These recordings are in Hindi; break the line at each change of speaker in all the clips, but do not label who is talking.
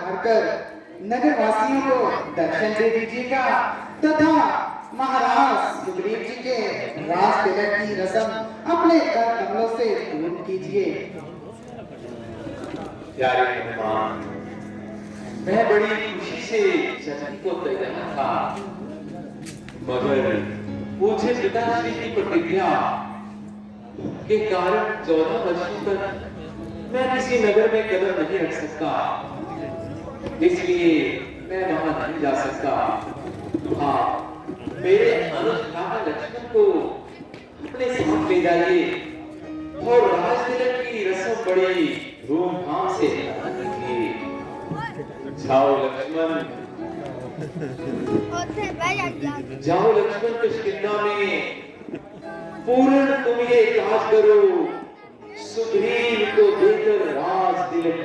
पधारकर नगर वासियों को दर्शन दे दीजिएगा तथा महाराज सुग्रीव जी के राज तिलक की रस्म अपने कर कमलों से पूर्ण कीजिए।
प्यारे मेहमान, मैं बड़ी खुशी से जन्म को तैयार था, मगर मुझे पिताश्री की प्रतिज्ञा के कारण 14 वर्षों तक मैं किसी नगर में कदम नहीं रख सकता, इसलिए मैं वहां नहीं जा सकता। हाँ, मेरे अनुज काका लक्ष्मण को अपने साथ ले जाइए और राज तिलक की रस्म बड़ी धूमधाम से कीजिए। जाओ लक्ष्मण, जाओ लक्ष्मण, किष्किंधा में पूर्ण तुम ये काज करो, सुग्रीव को देकर राज तिलक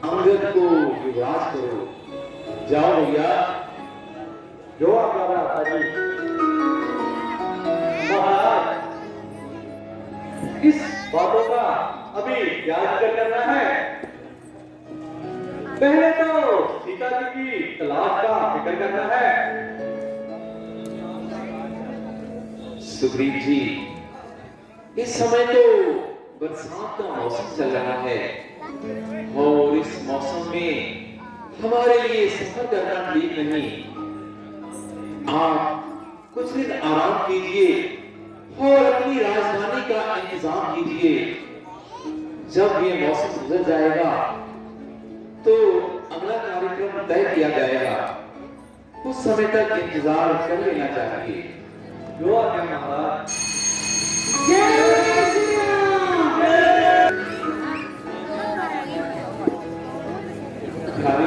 अंगद को विराज करो। जाओ भैया।
जो आपका जी महाराज, किस बातों का अभी याद करना है? पहले तो सीता जी की तलाश का फिक्र करना है।
सुग्रीव जी, इस समय तो बरसात का मौसम चल रहा है और इस मौसम में हमारे लिए सफर करना ठीक नहीं। आप कुछ दिन आराम कीजिए और अपनी राजधानी का इंतजाम कीजिए। जब ये मौसम गुजर जाएगा तो अगला कार्यक्रम तय किया जाएगा, उस समय तक इंतजार कर लेना चाहिए।
जो आपके महाराज।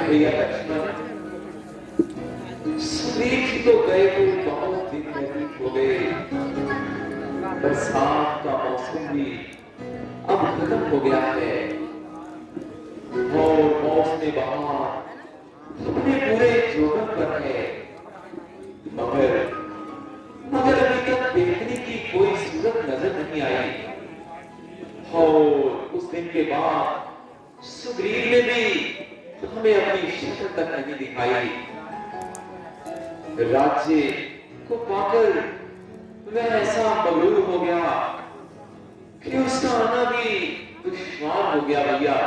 भैया लक्ष्मण, सुग्रीव जी तो गए तो बहुत दिन व्यतीत हो गए, बरसात का मौसम भी अब खत्म हो गया है और मौसम बहार अपने पूरे जोगन पर है, मगर अभी तक देखने की कोई सूरत नजर नहीं आई। और उस दिन के बाद सुग्रीव ने भी हमें अपनी शक्ल तक नहीं दिखाई। राज्य को पाकर वह ऐसा मगरूर हो गया कि उसका आना भी दुश्वार हो गया। भैया,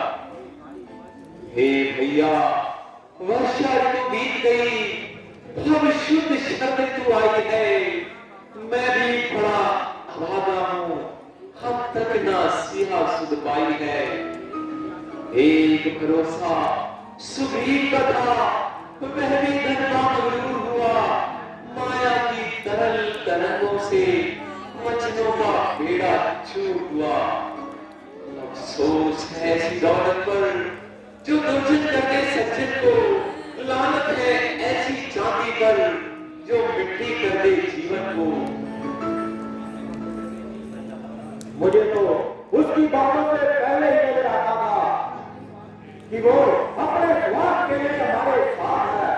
हे भैया, वर्षा ऋतु बीत गई, अब शुद्ध शरद ऋतु आई है। मैं भी बड़ा अभागा हूं, अब तक ना सिया सुध पाई है। एक भरोसा सुग्रीव का था, वह भी धन का मगरूर हुआ, माया की तरल तरंगों से मछलियों का बेड़ा चूक हुआ। अफसोस है ऐसी दौलत पर जो दुर्जन करके सज्जन को, लानत है ऐसी चांदी पर जो मिट्टी कर दे जीवन को।
मुझे तो उसकी बातों से पहले ही नजर आता था कि वो अपने स्वार्थ के लिए हमारे साथ है।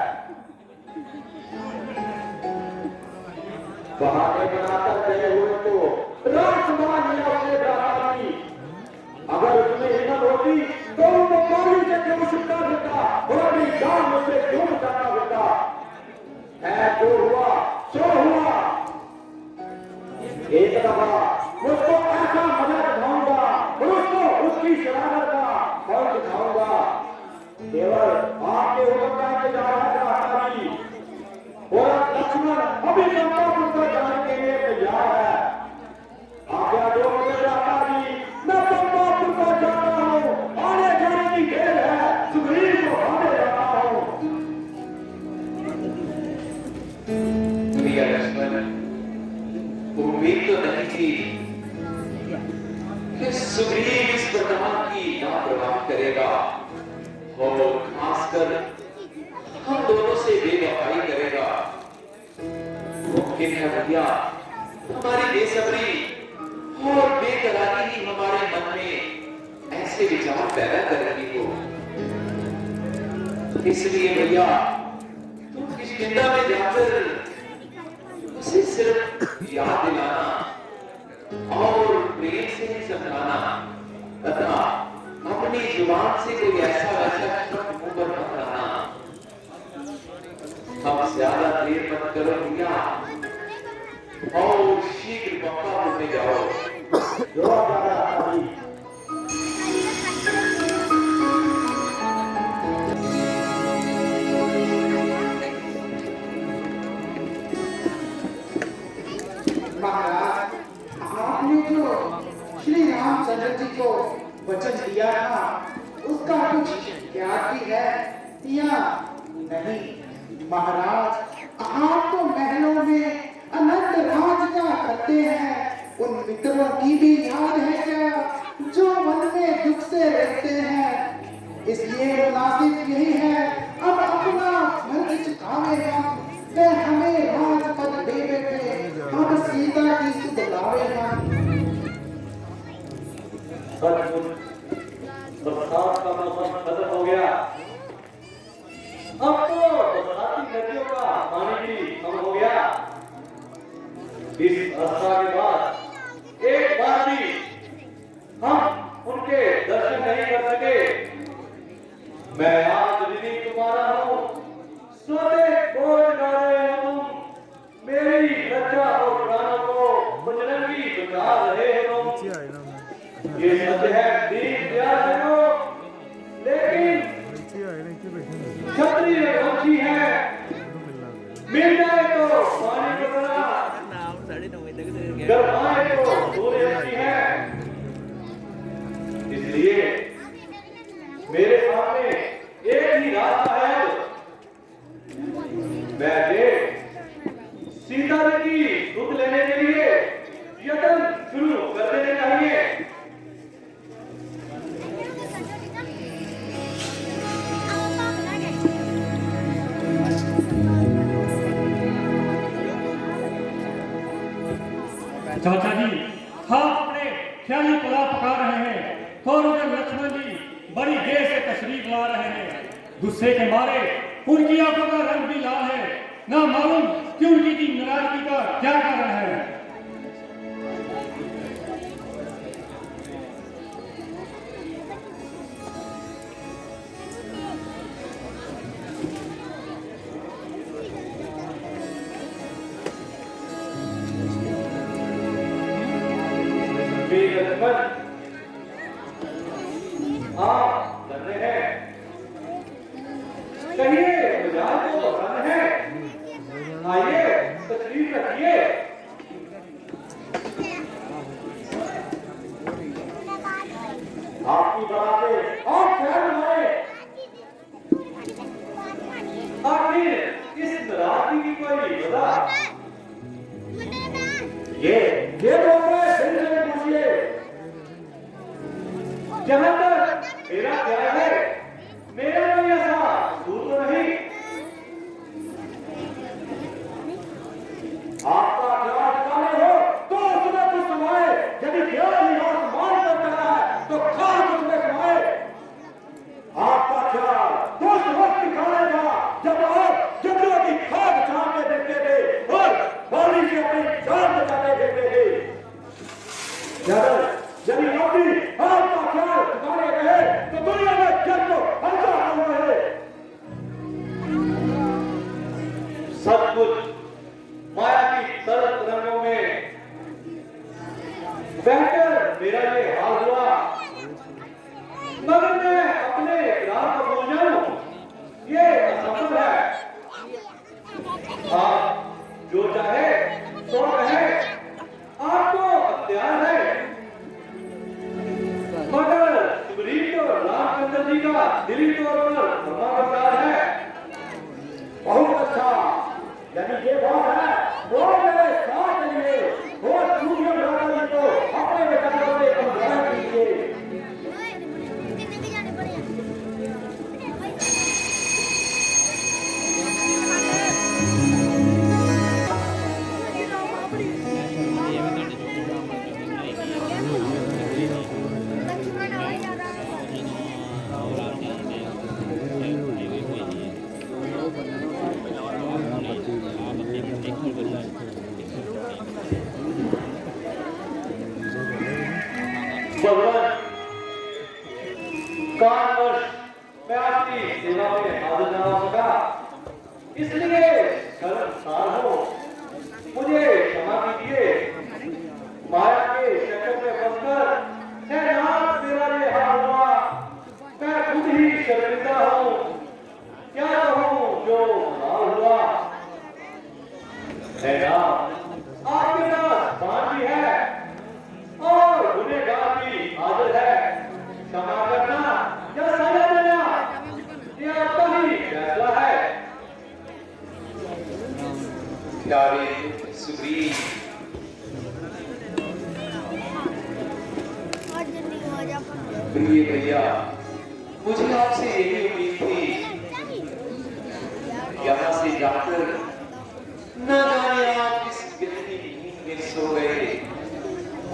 बहाने बनाकर गए हुए तो राजकुमार ने अपने भ्राता की, अगर उसमें हिम्मत होती तो उनको पानी से क्यों छुटका देता और अपनी जान मुझसे क्यों बचाता देता। है जो हुआ सो हुआ। एक दफा उसको ऐसा मजा दिखाऊंगा और उसको उसकी शरारत का फल दिखाऊंगा। केवल आपके हुक्म का इंतजार है भ्राता जी, और लक्ष्मण अभी चंपापुर पर जाने के लिए तैयार है। आज्ञा दो मुझे भ्राता जी, मैं चंपापुर पर जाता हूँ। आने जाने की देर है, सुग्रीव को आने जाता हूँ।
भैया लक्ष्मण, उम्मीद तो नहीं थी कि सुग्रीव इस प्रकार की लापरवाही करेगा और खासकर हम दोनों से बेवफाई करेगा। मुमकिन है भैया, हमारी बेसब्री और बेकरारी ही हमारे मन में ऐसे विचार पैदा कर रही हो। इसलिए भैया, तुम किष्किंधा में जाकर उसे सिर्फ याद दिलाना और प्रेम से ही समझाना तथा अपनी जुबान से कोई ऐसा वैसा शब्द मुंह पर ज्यादा देर मत करो भैया और शीघ्र मक्का घूमने जाओ।
जो ज्यादा अभी
महाराज, आपने जो श्री रामचंद्र जी को वचन दिया था उसका कुछ याद भी है या नहीं? महाराज, आप तो महलों में अनंत राज का करते हैं, उन मित्रों की भी याद है क्या जो मन में दुख से रहते हैं? इसलिए मुनासिब यही है अब अपना फर्ज चुकावेगा, वे हमें राजपद दे बैठे, अब सीता की सुध लावेगा।
बरसात का मौसम खत्म हो गया। अब तो बरसाती नदियों का पानी भी कम हो गया। इस अवस्था के बाद एक बार भी हम उनके दर्शन नहीं कर सके। मैं आज ऋणी तुम्हारा हूँ, सोते बोल रहे हो तुम, मेरी लज्जा और प्राणों को बजरंगी बचा रहे हो तुम। ये सत्य है दीन दयाल जनो, लेकिन क्षत्रिय वंशी है, मिल जाए तो पानी की तरह, गरमाए तो सूर्य की है। इसलिए मेरे सामने एक ही रास्ता है, मैं सीता जी की सुध लेने के लिए यत्न शुरू कर देने चाहिए।
चाचा जी, आप अपने ख्याली पुलाव पका रहे हैं और उधर लक्ष्मण जी बड़ी देर से तशरीफ ला रहे हैं। गुस्से के मारे उनकी आंखों का रंग भी लाल है, ना मालूम कि उनकी की नाराजगी का क्या कारण है।
आप कर रहे हैं, कहिए मजाक को कर रहे हैं, आइए तशरीफ रखिए। आपकी बातें आप ख्याल हमारे आखिर इस नाराजगी की कोई वजह ये बोल रहे फिर से पूछिए। जहां तक मेरा ख्याल है, मेरा कोई ऐसा कसूर तो नहीं। आपका ख्याल ठिकाने हो तो उसमें कुछ समाए, यदि ख्याल निवास मान कर चला है तो खाल उसमें समाए। आपका ख्याल तो उस वक्त ठिकाने था जब आप जंगलों की खाद छानते देखते थे और पानी से अपनी जान बचाते देखते थे। यदि अपनी आपका ख्याल ठिकाने रहे तो दुनिया में जग को हल्का हो रहे। सब कुछ माया की सरल रंगों में बहकर मेरा ये हाल हुआ, मगर मैं अपने इकरार को भूल जाऊं ये असंभव है। आप जो चाहे सो कहे, आपको अख्तियार है, मगर सुग्रीव तो रामचंद्र जी का दिली तौर पर फरमाबरदार है। बहुत अच्छा, यानी ये बात है वो मेरे साथ चलिए और सूर्य ब्राह्मण जी को अपने विचारों से समझाया कीजिए। भगवान कारणवश मैं आपकी सेवा में हाजिर ना हो सका, इसलिए शर्मसार हो, मुझे क्षमा कीजिए। माया के चक्कर में फंसकर है नाथ मेरा ये हाल हुआ। मैं खुद ही शर्मिंदा हूँ, क्या कहूँ जो हाल हुआ। है ना आपके पास बाण भी है और गुनहगार भी हाजिर है। क्षमा करना या सजा देना ये आपका ही फैसला है।
प्यारे सुग्रीव, प्रिय भैया, मुझे आपसे यही उम्मीद थी। यहाँ से जाकर न जाने आप किस गहरी नींद में सो गए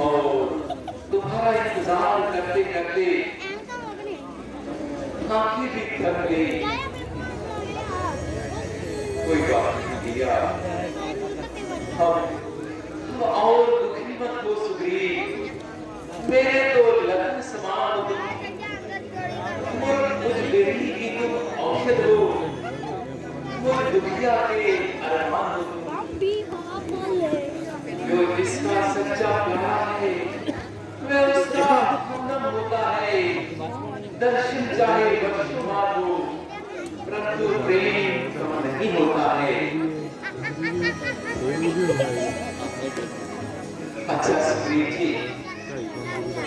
और तुम्हारा इंतजार करते करते आंखें भी थक गई। कोई बात नहीं भैया, हम और दुखी मत हो सुग्रीव। मेरे तो लगन समान हो तुम और मुझ बेटी की तुम औषध हो, मुझ दुखिया के अरमान हो तुम। जो जिसका सच्चा प्यार है वह उसका हमदम होता है। दर्शन चाहे वर्षों बाद हो, परंतु प्रेम कम नहीं होता है। अच्छा सुग्रीव जी,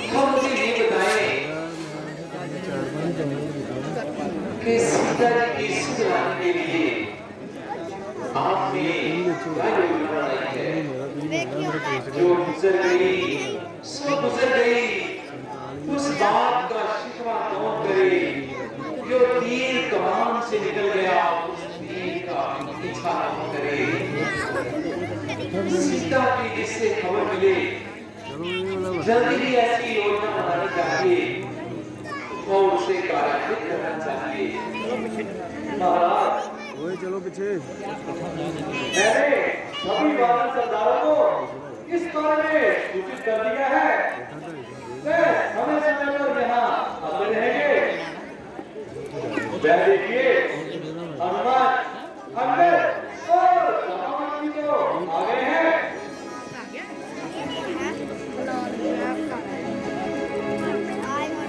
हम मुझे ये बताएं कि सीता जी की सुध लाने के लिए आपने क्या योजना बनाई है? जो गुजर गई सो गुजर गई, उस बात का शिकवा कौन करे? जो तीर कमान से निकल गया उस तीर का पीछा कौन करे? सीता की जिससे खबर मिले जल्दी ही ऐसी योजना बनानी चाहिए और उसे कार्यान्वित करना चाहिए।
महाराज
चलो पीछे।
मैंने सभी वानर सरदारों को इस बारे में सूचित कर दिया है। वे समय समय पर यहाँ आते रहेंगे। वह देखिए हनुमान अंदर और रावण जी तो आ गए हैं।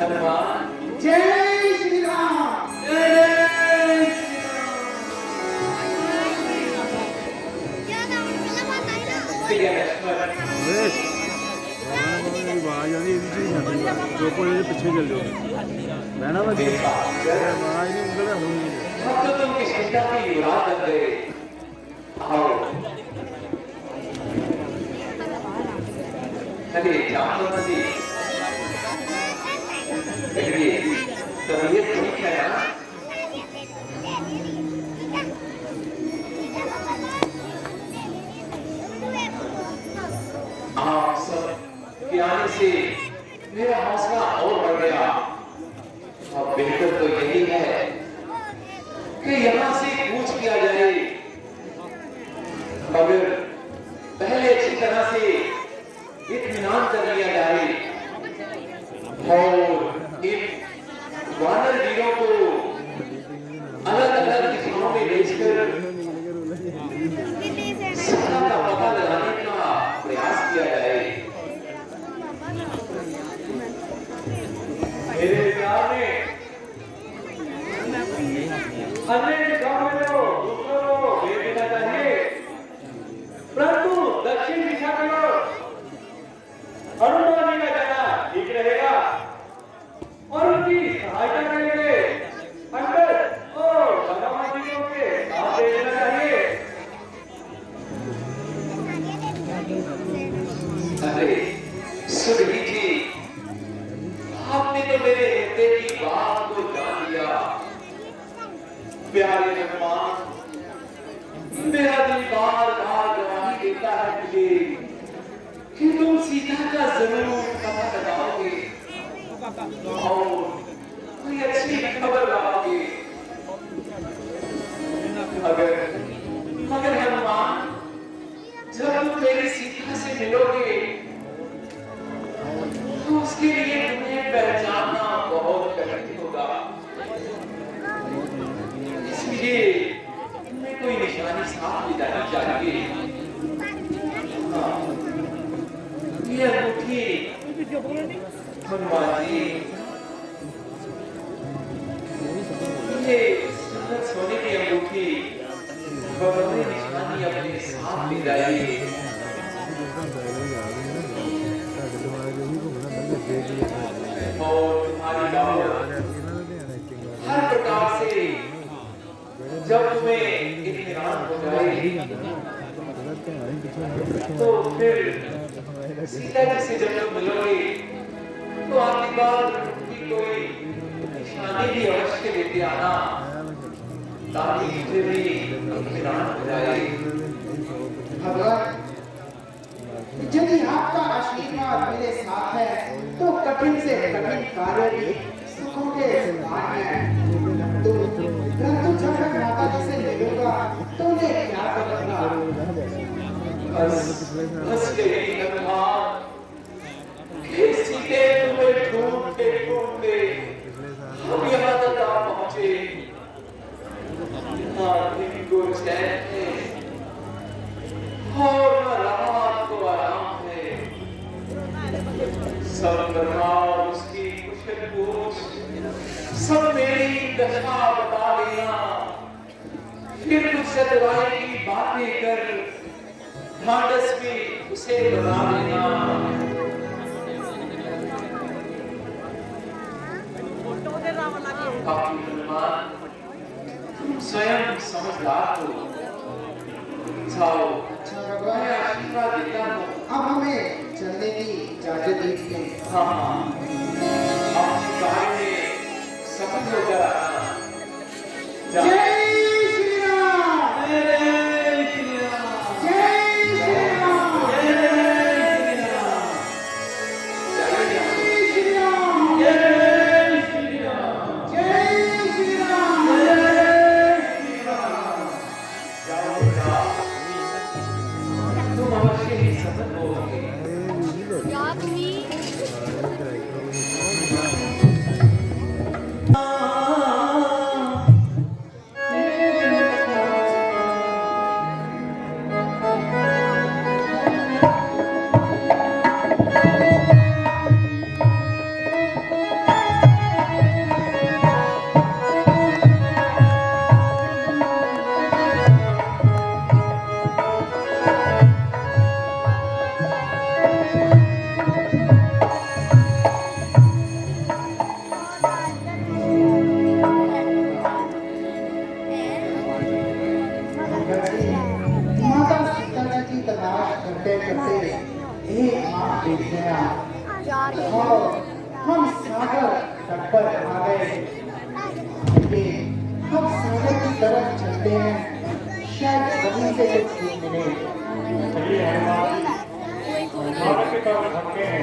हनुमान
जय श्री राम।
आवाज आनी जो कोई पीछे चल जाओ बहना मैं आवाज नहीं उंगल
अब तो तुम किस चिंता की युवराज बन गए। आओ अरे जामवंत जी, कहिए तबीयत ठीक है ना? आप सब के आने से मेरा हौसला और बढ़ गया। अब बेहतर तो यही है कि यहाँ से कूच किया जाए। अगर पहले अच्छी तरह से इत्मीनान कर लिया जाए और इन वानर वीरों को अलग अलग दिशाओं में भेजकर सत्ता का पता लगाने का प्रयास किया जाए।
मेरे प्यार में अन्य दिशाओं में तो दूसरों को भेज देना चाहिए, परंतु दक्षिण दिशा की ओर हनुमान जी का जाना ठीक रहेगा और उनकी सहायता के लिए अंदर और हनुमान जी को के साथ भेजना चाहिए।
अरे सुग्रीव जी, आपने तो मेरे हृदय की बात को जान लिया। प्यारे हनुमान, मेरा दिल बार बार गवाही देता है मुझे कि तुम सीता का जरूर पता लगाओगे और कोई अच्छी खबर लाओगे। मगर हनुमान, जब तुम मेरी सीता से मिलोगे तो उसके लिए तुम्हें पहचानना बहुत कठिन होगा। इसलिए मैं कोई साथ बितानी चाहिए। हाँ, ये अंगूठी हनुमान जी, ये सुंदर सोने की अंगूठी भगवान निशानी अपने साथ ले जाइए। और तुम्हारी दावत हर प्रकार से जब तुम्हें इत्मीनान हो जाए तो फिर सीता जी से जब तुम मिलोगे तो आखिरी बार की कोई निशानी भी अवश्य लेते आना ताकि मुझे भी इत्मीनान हो जाए।
भगवान, यदि आपका आशीर्वाद मेरे साथ है तो कठिन से कठिन कार्य भी सुखों के समान है। परंतु जब मैं माता जी से मिलूंगा तो उन्हें क्या करूंगा?
हंस गई हनुमान कि सीते तुम्हें ढूंढते ढूंढते हम यहाँ तक आ पहुंचे। ना दिन को चैन है और न रात को आराम है। सब प्रकार उसकी कुशल पूछ सब मेरी दशा बता देना, फिर कुछ सतवाई की बातें कर ढांढस भी उसे बता देना। बाकी हनुमान तुम स्वयं समझदार हो। जाओ, मैं आशीर्वाद देता हूँ।
अब हमें चलने की इजाजत दीजिए।
हाँ, आपकी गाय में सफल होकर आना।
जय श्री राम,
जय श्री राम,
जय श्री राम,
जय श्री राम,
जय श्री राम,
जय श्री राम,
जय श्री राम।
जय श्री राम। जाओ बेटा, तुम अवश्य ही सफल होगे।
माता सीता जी की तलाश करते करते एक माह बीत गया और हम सागर तट पर आ गए। लेकिन हम सागर की तरफ चलते हैं, शायद कहीं से कुछ सीख मिले।
चलिए हनुमान जी, सागर की तरफ बढ़ते हैं।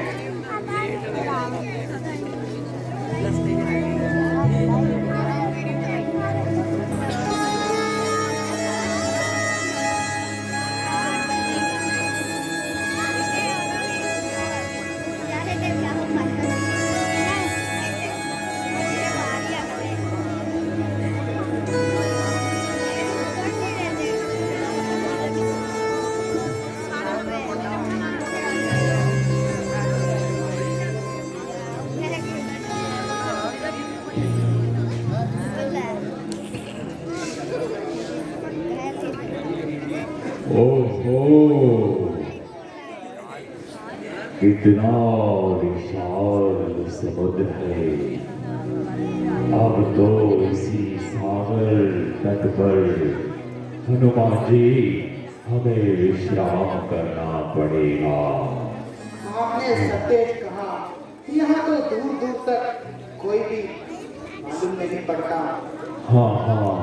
ओहो, कितना विशाल समुद्र है। अब तो इसी सागर तट पर हनुमान जी हमें विश्राम करना पड़ेगा।
आपने सतेज कहा, यहाँ तो दूर दूर तक कोई भी मालूम नहीं पड़ता।
हाँ हाँ,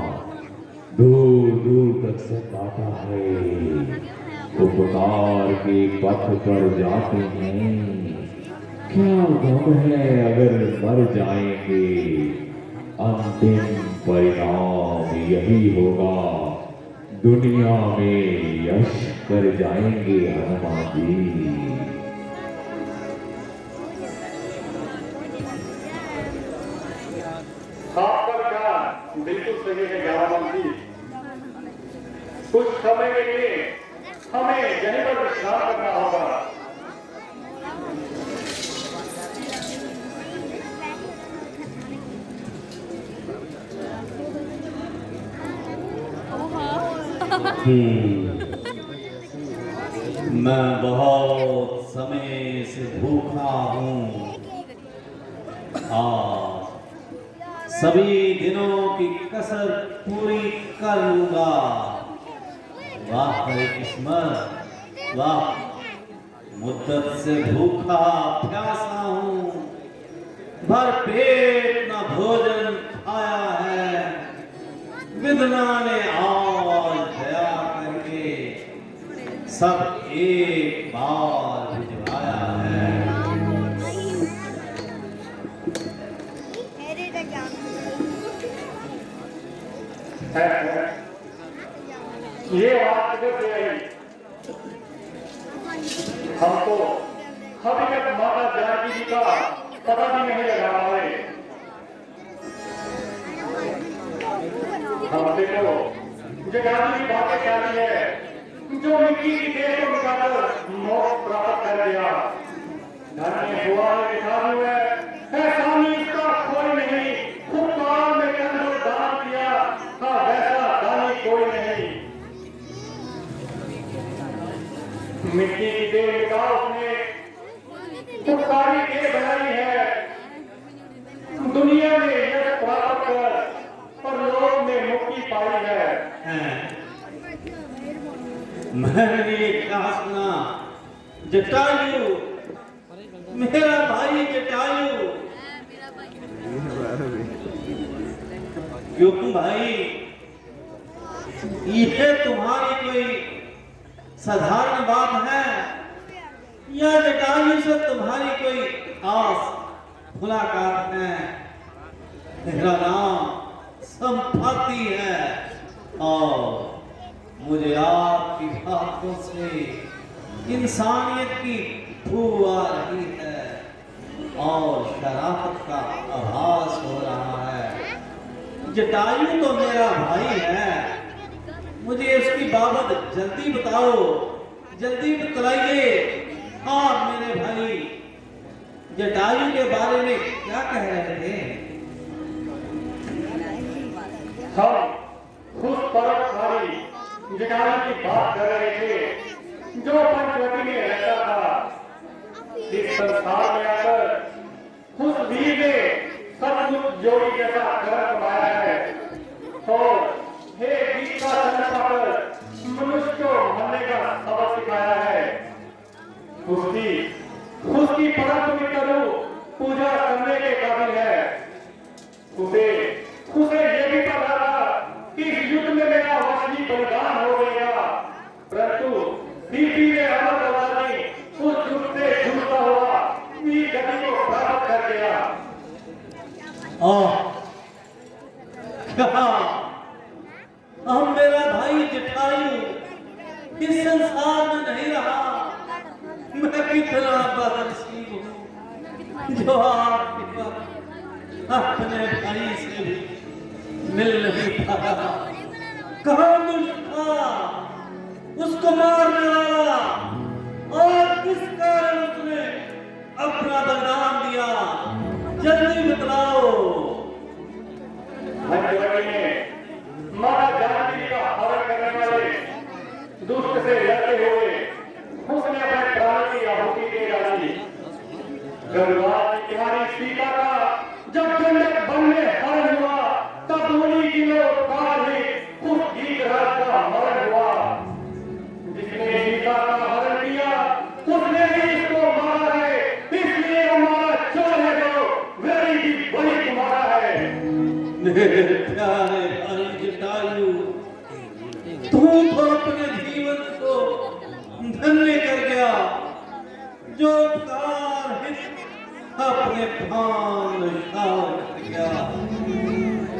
दूर दूर तक सन्नाटा है। उपकार के पथ पर जाते हैं, क्या गम है अगर मर जाएंगे। अंतिम परिणाम यही होगा, दुनिया में यश कर जाएंगे हनुमान जी।
आपका विचार बिल्कुल सही है ग्यारह जी। कुछ समय के लिए हमें यहीं पर विश्राम करना होगा।
मैं बहुत समय से भूखा हूँ। आज सभी दिनों की कसर पूरी कर लूंगा। वाह हरे किस्मत, वाह मुद्दत से भूखा प्यासा हूँ, भर पेट न भोजन खाया है। विधना ने आज दया करके सब एक बार भिजवाया है।
ये बात किधर से आई? हमको अभी तक माता जानकी जी का पता भी नहीं लगा पाए। हम देखो जगानी की बातें क्या है, जो मिट्टी की देह को मिटाकर मोक्ष प्राप्त कर लिया। धन्य हुआ है, ऐसा नहीं इसका कोई नहीं। फुटकाल में कंधों दान किया था, वैसा दानी कोई नहीं। मिट्टी की देह मिटा उसने, फुटकारी देह बनाई है। दुनिया में यश प्राप्त कर परलोक में मुक्ति पाई है।
मैंने ये कहा सुना, जटायु, मेरा भाई जटायु। क्यों भाई, ये तुम्हारी कोई साधारण बात है या जटायु से तुम्हारी कोई आस मुलाकात है? मेरा नाम संपाति है और मुझे आपकी बातों से इंसानियत की बू आ रही है और शराफत का आभास हो रहा है। जटायु तो मेरा भाई है, मुझे इसकी बाबत जल्दी बताओ, जल्दी बतलाइए। आप मेरे भाई जटायु के बारे में क्या कह रहे थे?
हम खुद परोपकारी जटायु की बात कर रहे थे, जो पंचवटी में रहता था। इस संसार में आकर उस वीर ने सचमुच जोड़ी जैसा कर्म कमाया है और हे गीत का जन्म पाकर मनुष्य को मरने का सबक सिखाया है। उसकी परम पवित्र रूप पूजा करने के काबिल है। उसे ये भी पता था कि इस युद्ध में मेरा वशी बलिदान हो गया, परंतु बीपी ने अमर अवतारी उस युद्ध से जूझता हुआ वीर गति को प्राप्त कर गया।
क्या अब मेरा भाई जटायु इस संसार में नहीं रहा? मैं कितना बदनसीब हूँ जो आपके पास अपने भाई से भी मिल नहीं पाया। कहाँ दुष्ट था उसको मारने वाला, और किस कारण उसने अपना बलिदान दिया? जल्दी बतलाओ।
माता जानकी का हरण करने वाले दुष्ट से लड़ते हुए उसने अपने प्राण की आहुति दे डाली। गंगा की किनारे सीता का जब गंडक वन में हरण हुआ, तब उन्हीं किलो काल ही उस गीतराज का मरण हुआ। जिसने सीता का हरण किया उसने ही इसको मारा है, इसलिए हमारा चोर है जो वेरी की बलि तुम्हारा है।
प्यारे भाई जटायु, तू तो अपने जीवन को धन्य कर गया, जो कार अपने प्राण निछावर कर गया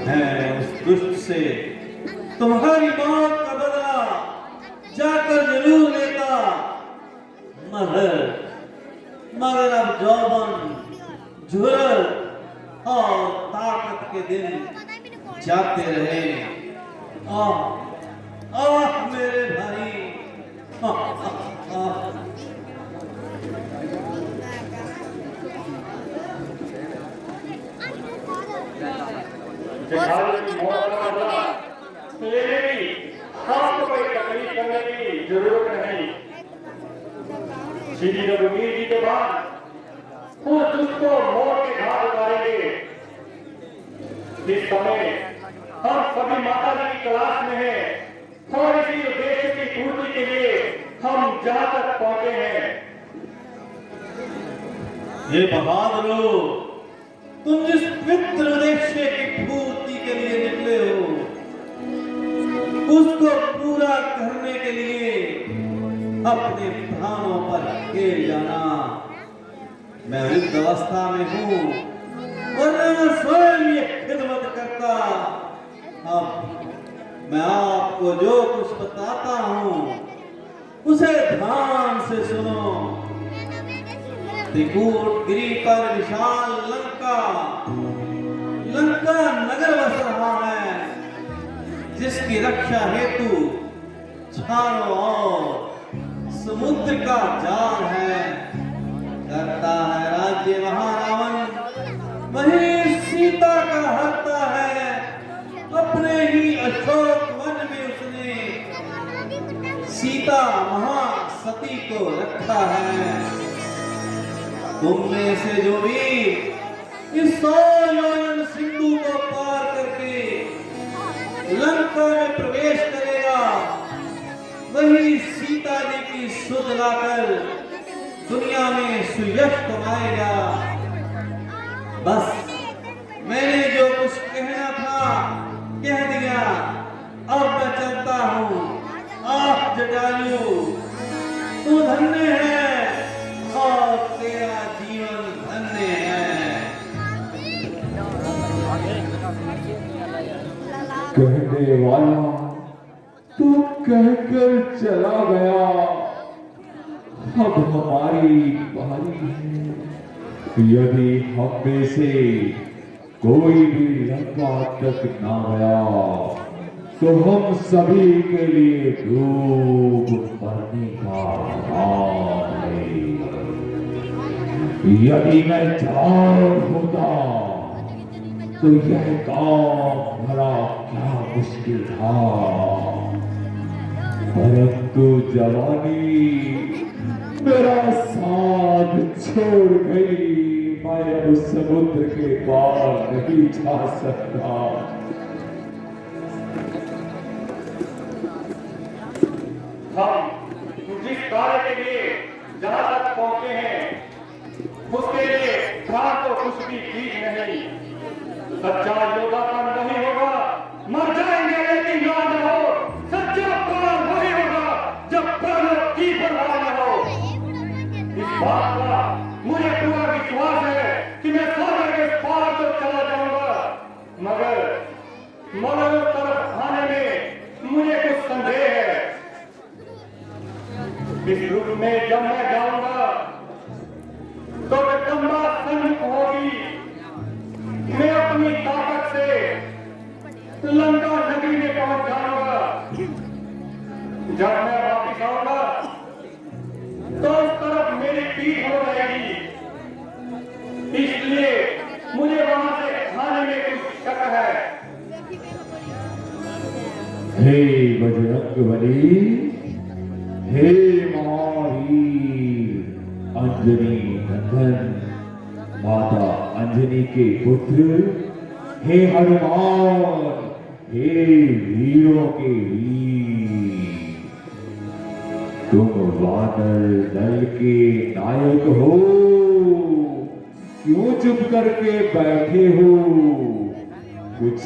है। उस दुष्ट से तुम्हारी मौत का बदला जाकर जरूर लेता, मगर अब जौबन, जुर्रत और ताकत के दिन जाते रहे। आह मेरे
जेठानी मौत का बदला लेने की आपको कोई तकलीफ करने की जरूरत नहीं। श्री रघुवीर जी के बाद वो दुष्ट को मौत के घाट उतारेंगे। इस समय हम सभी माता जी की तलाश में हैं और इसी उद्देश्य की पूर्ति के लिए हम जहां तक पहुंचे हैं।
ये बहादुरो, तुम जिस पवित्र उद्देश्य की पूर्ति के लिए निकले हो, उसको पूरा करने के लिए अपने प्राणों पर खेल जाना। मैं वृद्ध अवस्था में हूँ और मैं स्वयं ये खिदमत करता। अब मैं आपको जो कुछ बताता हूँ उसे ध्यान से सुनो। त्रिकूट गिरी पर विशाल लंका नगर बस रहा है, जिसकी रक्षा हेतु चारों ओर समुद्र का जाल है। करता है राज्य महारावण, वही सीता का हरता है। अपने ही अशोक वन में उसने सीता महासती को रखा है। तुम में से जो भी इस 100 योजन सिंधु को पार करके लंका में प्रवेश करेगा, वही सीता जी की सुध लाकर दुनिया में सुयश कमाएगा। बस मैंने जो कुछ कहना था कह दिया। अब मैं चलता हूँ। आप जटायु तू धन्य है और तेरा जीवन धन्य है।
कहने वाला तू कहकर चला गया। अब हमारी बारी है। यदि हम में से कोई भी लंका तक ना गया तो हम सभी के लिए डूब मरने का हाल है। यदि मैं जवान होता तो यह काम भला क्या मुश्किल था, परंतु जवानी मेरा साथ छोड़ गई। मैं अब समुद्र के पार नहीं जा सकता।
हम जिस कार्य के लिए जहां तक पहुंचे हैं उसके लिए प्राण तो कुछ भी चीज नहीं। सच्चा योगापन वही होगा, मर जाएंगे लेकिन याद न हो। सच्चा प्राण वही होगा जब प्राणों की परवाह न हो। इस बात का मुझे पूरा विश्वास है कि मैं सागर के पार तो चला जाऊंगा, मगर उस तरफ आने में मुझे कुछ संदेह है। इस रूप में जब मैं जाऊंगा तो विडंबना सन्मुख होगी। मैं अपनी ताकत से लंका नगरी में पहुंच जाऊंगा। जब मैं वापिस आऊंगा तो उस तरफ मेरी पीठ हो जाएगी, इसलिए मुझे वहां से आने में कुछ शक है।
हे बजरंगबली, हे महावीर अंजनी नंदन, माता अंजनी के पुत्र, हे हनुमान, हे वीरों के वीर, तुम वानर दल के नायक हो। क्यों चुप करके बैठे हो? कुछ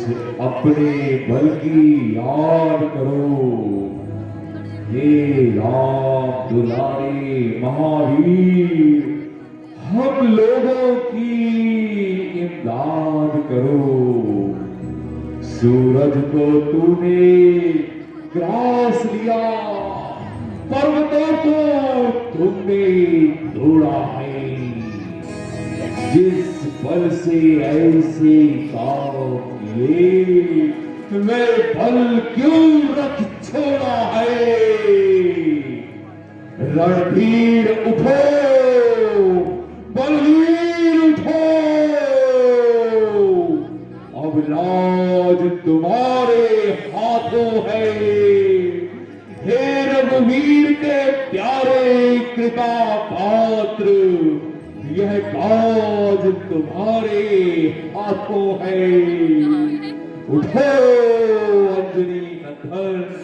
अपने बल की याद करो। हे राम दुलारे महावीर, हम लोगों की इमदाद करो। सूरज को तूने ग्रास लिया, पर्वतों को तुमने तोड़ा है। जिस बल से ऐसे काम किए, मैं बल क्यों रख छोड़ा है? रणधीर उठो, बलवीर उठो, अब राज तुम्हारे हाथों है। हे रघुवीर के प्यारे कृपा पात्र, यह काज तुम्हारे हाथों है। उठो अंजनी नंदन।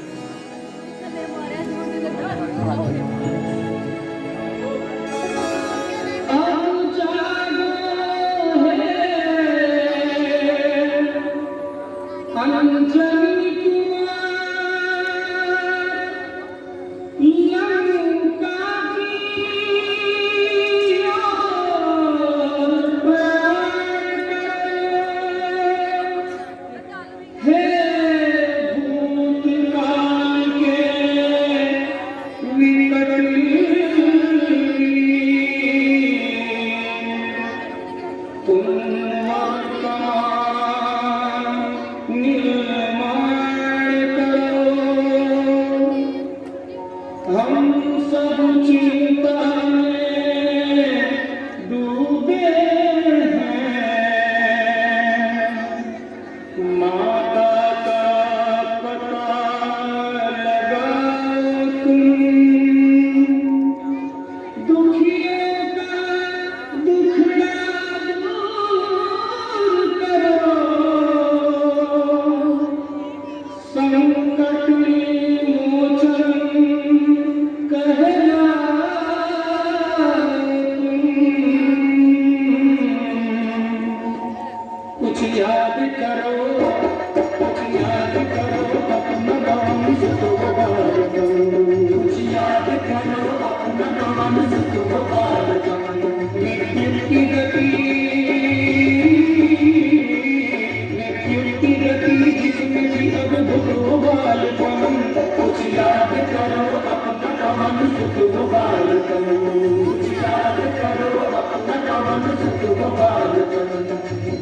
Thank you.